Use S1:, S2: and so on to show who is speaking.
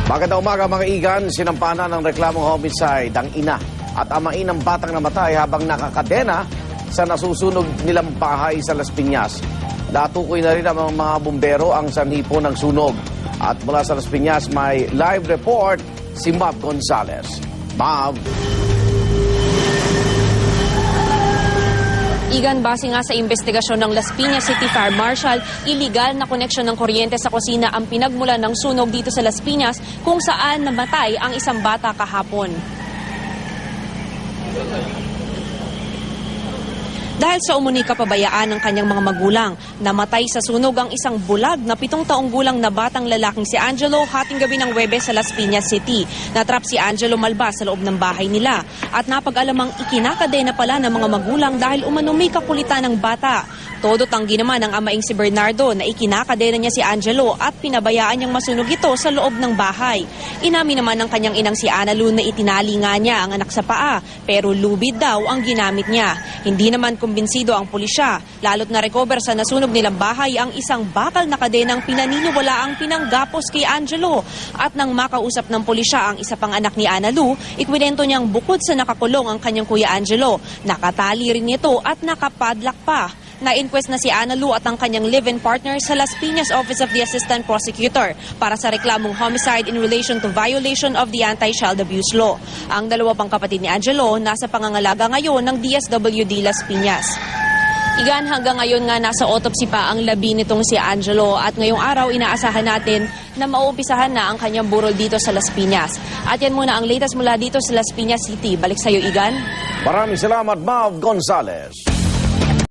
S1: Magandang umaga mga igan, sinampanan ng reklamong homicide ang ina at amain ng batang namatay habang nakakadena sa nasusunog nilang bahay sa Las Piñas. Natukoy na rin ang mga bumbero ang sanhi po ng sunog. At mula sa Las Piñas may live report si Mav Gonzalez. Mav.
S2: Igan, base nga sa investigasyon ng Las Piñas City Fire Marshal, iligal na koneksyon ng kuryente sa kusina ang pinagmulan ng sunog dito sa Las Piñas kung saan namatay ang isang bata kahapon. Dahil sa umuni kapabayaan ng kanyang mga magulang, namatay sa sunog ang isang bulag na 7 taong gulang na batang lalaking si Angelo hating gabi ng Huwebes sa Las Piñas City. Natrap si Angelo Malba sa loob ng bahay nila at napag-alamang ikinakadena pala ng mga magulang dahil umano may kakulitan ng bata. Todo tanggi naman ang amaing si Bernardo na ikinakadena niya si Angelo at pinabayaan niyang masunog ito sa loob ng bahay. Inamin naman ng kanyang inang si Analu na itinali nga niya ang anak sa paa pero lubid daw ang ginamit niya. Hindi naman kumbinsido ang pulisya, lalo't na-recover sa nasunog nilang bahay ang isang bakal na kadenang pinaniniwala ang pinanggapos kay Angelo. At nang makausap ng pulisya ang isa pang anak ni Analu, ikwinento niyang bukod sa nakakulong ang kanyang kuya Angelo, nakatali rin ito at nakapadlak pa. Na-inquest na si Analu at ang kanyang live-in partner sa Las Piñas Office of the Assistant Prosecutor para sa reklamong homicide in relation to violation of the Anti-Child Abuse Law. Ang dalawa pang kapatid ni Angelo nasa pangangalaga ngayon ng DSWD Las Piñas. Igan, hanggang ngayon nga nasa autopsy pa ang labi nitong si Angelo at ngayong araw inaasahan natin na mauumpisahan na ang kanyang burol dito sa Las Piñas. At yan muna ang latest mula dito sa Las Piñas City. Balik sa iyo, Igan.
S1: Maraming salamat, Mav Gonzalez.